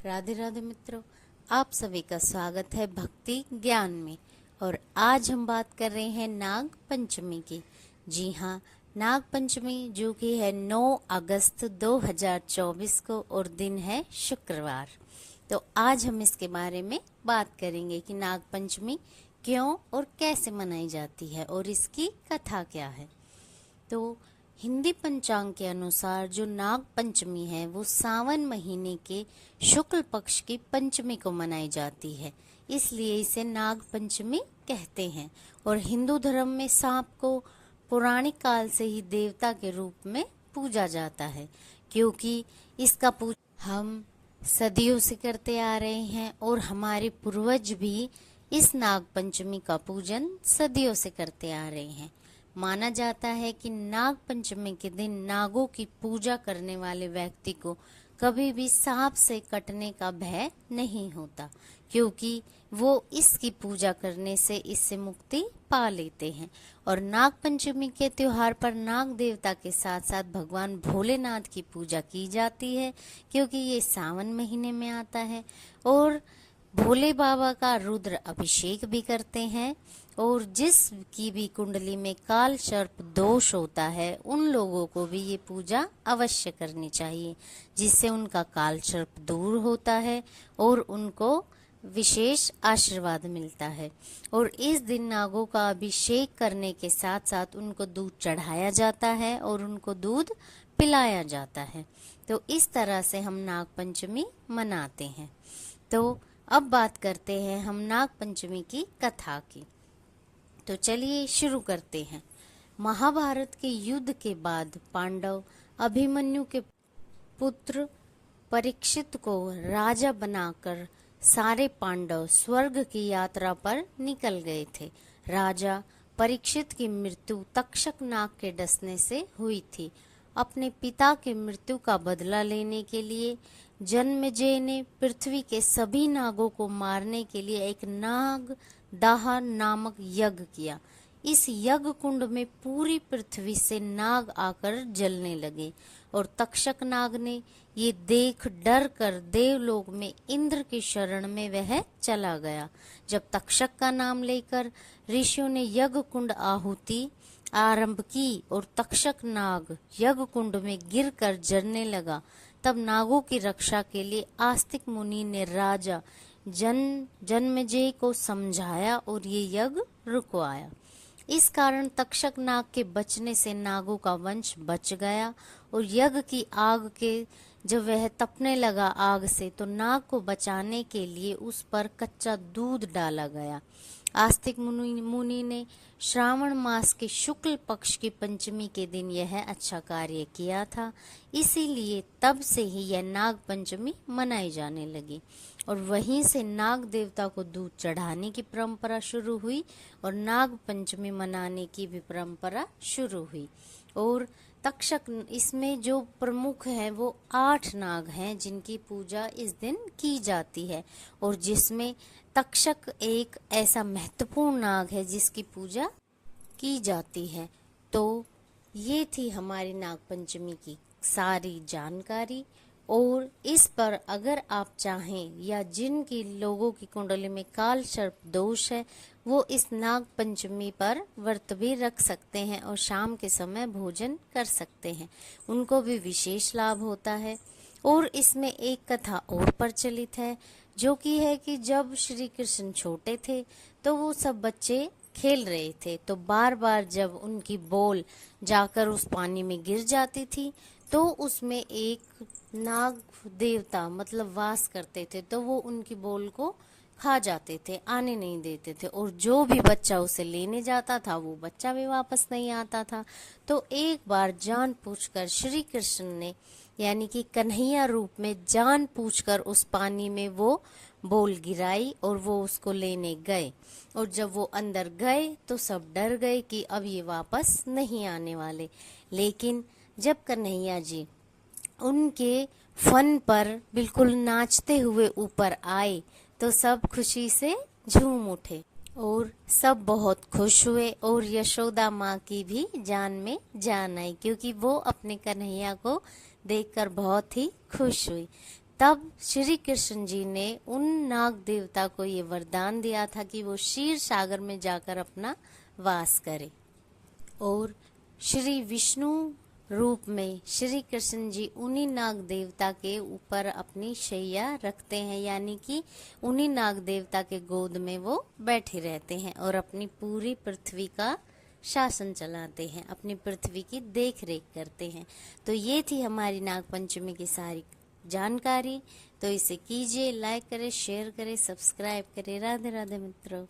राधे राधे मित्रों, आप सभी का स्वागत है भक्ति ज्ञान में। और आज हम बात कर रहे हैं नाग पंचमी की। जी हाँ, नाग पंचमी जो कि है 9 अगस्त 2024 को और दिन है शुक्रवार। तो आज हम इसके बारे में बात करेंगे कि नाग पंचमी क्यों और कैसे मनाई जाती है और इसकी कथा क्या है। तो हिंदी पंचांग के अनुसार जो नाग पंचमी है वो सावन महीने के शुक्ल पक्ष की पंचमी को मनाई जाती है, इसलिए इसे नाग पंचमी कहते हैं। और हिंदू धर्म में सांप को पौराणिक काल से ही देवता के रूप में पूजा जाता है, क्योंकि इसका पूजा हम सदियों से करते आ रहे हैं और हमारे पूर्वज भी इस नाग पंचमी का पूजन सदियों से करते आ रहे हैं। माना जाता है कि नाग पंचमी के दिन नागों की पूजा करने वाले व्यक्ति को कभी भी सांप से कटने का भय नहीं होता, क्योंकि वो इसकी पूजा करने से इससे मुक्ति पा लेते हैं। और नाग पंचमी के त्योहार पर नाग देवता के साथ साथ भगवान भोलेनाथ की पूजा की जाती है, क्योंकि ये सावन महीने में आता है। और भोले बाबा का रुद्र अभिषेक भी करते हैं। और जिस की भी कुंडली में काल सर्प दोष होता है उन लोगों को भी ये पूजा अवश्य करनी चाहिए, जिससे उनका काल सर्प दूर होता है और उनको विशेष आशीर्वाद मिलता है। और इस दिन नागों का अभिषेक करने के साथ साथ उनको दूध चढ़ाया जाता है और उनको दूध पिलाया जाता है। तो इस तरह से हम नाग पंचमी मनाते हैं। तो अब बात करते हैं हम नाग पंचमी की कथा की। तो चलिए शुरू करते हैं। महाभारत के युद्ध के बाद पांडव अभिमन्यु के पुत्र परीक्षित को राजा बनाकर सारे पांडव स्वर्ग की यात्रा पर निकल गए थे। राजा परीक्षित की मृत्यु तक्षक नाग के डसने से हुई थी। अपने पिता की मृत्यु का बदला लेने के लिए जन्मेजय ने पृथ्वी के सभी नागों को मारने के लिए एक नाग दाह नामक यज्ञ किया। इस यज्ञ कुंड में पूरी पृथ्वी से नाग आकर जलने लगे और तक्षक नाग ने ये देख डर कर देवलोक में इंद्र की शरण में वह चला गया। जब तक्षक का नाम लेकर ऋषियों ने यज्ञ कुंड आहुति आरंभ की और तक्षक नाग यज्ञ कुंड में गिरकर जलने लगा, तब नागों की रक्षा के लिए आस्तिक मुनि ने राजा जन्मेजय को समझाया और ये यज्ञ रुकवाया। इस कारण तक्षक नाग के बचने से नागों का वंश बच गया। और यज्ञ की आग के जब वह तपने लगा आग से, तो नाग को बचाने के लिए उस पर कच्चा दूध डाला गया। आस्तिक मुनि ने श्रावण मास के शुक्ल पक्ष की पंचमी के दिन यह अच्छा कार्य किया था, इसीलिए तब से ही यह नाग पंचमी मनाई जाने लगी। और वहीं से नाग देवता को दूध चढ़ाने की परंपरा शुरू हुई और नाग पंचमी मनाने की भी परंपरा शुरू हुई। और तक्षक इसमें जो प्रमुख है वो 8 नाग हैं जिनकी पूजा इस दिन की जाती है, और जिसमें तक्षक एक ऐसा महत्वपूर्ण नाग है जिसकी पूजा की जाती है। तो ये थी हमारी नाग पंचमी की सारी जानकारी। और इस पर अगर आप चाहें या जिनकी लोगों की कुंडली में काल सर्प दोष है वो इस नाग पंचमी पर व्रत भी रख सकते हैं और शाम के समय भोजन कर सकते हैं, उनको भी विशेष लाभ होता है। और इसमें एक कथा और प्रचलित है, जो कि है कि जब श्री कृष्ण छोटे थे तो वो सब बच्चे खेल रहे थे, तो बार बार जब उनकी बोल जाकर उस पानी में गिर जाती थी तो उसमें एक नाग देवता मतलब वास करते थे, तो वो उनकी बोल को खा जाते थे, आने नहीं देते थे। और जो भी बच्चा उसे लेने जाता था वो बच्चा भी वापस नहीं आता था। तो एक बार जान पूछकर श्री कृष्ण ने यानी कि कन्हैया रूप में जान पूछकर उस पानी में वो बोल गिराई और वो उसको लेने गए। और जब वो अंदर गए तो सब डर गए कि अब ये वापस नहीं आने वाले। लेकिन जब कन्हैया जी उनके फन पर बिल्कुल नाचते हुए ऊपर आए तो सब खुशी से झूम उठे और सब बहुत खुश हुए। और यशोदा माँ की भी जान में जान आई, क्योंकि वो अपने कन्हैया को देखकर बहुत ही खुश हुई। तब श्री कृष्ण जी ने उन नाग देवता को ये वरदान दिया था कि वो क्षीर सागर में जाकर अपना वास करे। और श्री विष्णु रूप में श्री कृष्ण जी उन्हीं नाग देवता के ऊपर अपनी शैया रखते हैं, यानी कि उन्हीं नाग देवता के गोद में वो बैठे रहते हैं और अपनी पूरी पृथ्वी का शासन चलाते हैं, अपनी पृथ्वी की देख रेख करते हैं। तो ये थी हमारी नाग पंचमी की सारी जानकारी। तो इसे कीजिए, लाइक करें, शेयर करें, सब्सक्राइब करें। राधे राधे मित्रों।